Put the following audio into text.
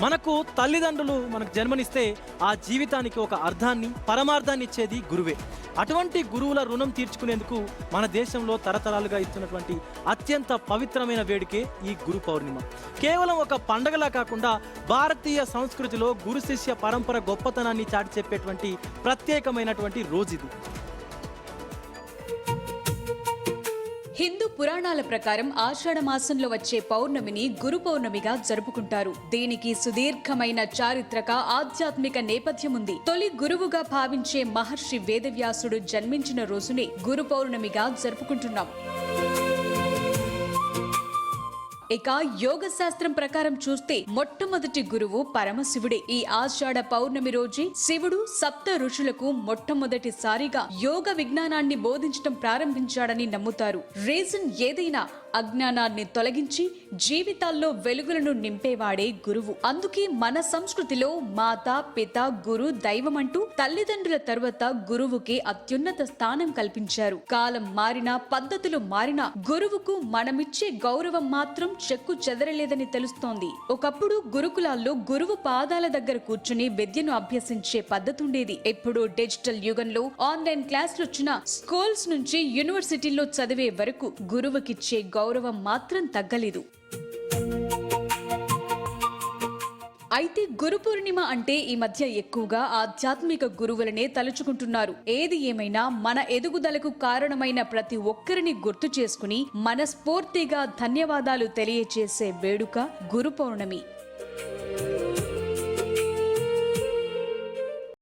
మనకు తల్లిదండ్రులు మనకు జన్మనిస్తే ఆ జీవితానికి ఒక అర్థాన్ని పరమార్థాన్ని ఇచ్చేది గురువే. అటువంటి గురువుల రుణం తీర్చుకునేందుకు మన దేశంలో తరతరాలుగా ఇస్తున్నటువంటి అత్యంత పవిత్రమైన వేడుకే ఈ గురు పౌర్ణిమ. కేవలం ఒక పండగలా కాకుండా భారతీయ సంస్కృతిలో గురు శిష్య పరంపర గొప్పతనాన్ని చాటి చెప్పేటువంటి ప్రత్యేకమైనటువంటి రోజు ఇది. హిందూ పురాణాల ప్రకారం ఆషాఢ మాసంలో వచ్చే పౌర్ణమిని గురు పౌర్ణమిగా జరుపుకుంటారు. దీనికి సుదీర్ఘమైన చారిత్రక ఆధ్యాత్మిక నేపథ్యం ఉంది. తొలి గురువుగా భావించే మహర్షి వేదవ్యాసుడు జన్మించిన రోజునే గురు పౌర్ణమిగా జరుపుకుంటున్నాం. ఇక యోగ శాస్త్రం ప్రకారం చూస్తే మొట్టమొదటి గురువు పరమశివుడే. ఈ ఆషాఢ పౌర్ణమి రోజే శివుడు సప్త ఋషులకు మొట్టమొదటిసారిగా యోగ విజ్ఞానాన్ని బోధించడం ప్రారంభించాడని నమ్ముతారు. రీజన్ ఏదైనా అజ్ఞానాన్ని తొలగించి జీవితాల్లో వెలుగులను నింపేవాడే గురువు. అందుకే మన సంస్కృతిలో మాత, పిత, గురు, దైవం అంటూ తల్లిదండ్రుల తరువాత గురువుకి అత్యున్నత స్థానం కల్పించారు. కాలం మారినా, పద్ధతులు మారినా గురువుకు మనమిచ్చే గౌరవం మాత్రం చెక్కు చెదరలేదని తెలుస్తోంది. ఒకప్పుడు గురుకులాల్లో గురువు పాదాల దగ్గర కూర్చుని విద్యను అభ్యసించే పద్ధతి ఉండేది. ఇప్పుడు డిజిటల్ యుగంలో ఆన్లైన్ క్లాసులు వచ్చిన స్కూల్స్ నుంచి యూనివర్సిటీల్లో చదివే వరకు గురువుకిచ్చే గౌరవం మాత్రం తగ్గలేదు. అయితే గురు పూర్ణిమ అంటే ఈ మధ్య ఎక్కువగా ఆధ్యాత్మిక గురువులనే తలుచుకుంటున్నారు. ఏది ఏమైనా మన ఎదుగుదలకు కారణమైన ప్రతి ఒక్కరిని గుర్తు చేసుకుని మనస్ఫూర్తిగా ధన్యవాదాలు తెలియచేసే వేడుక గురు పౌర్ణమి.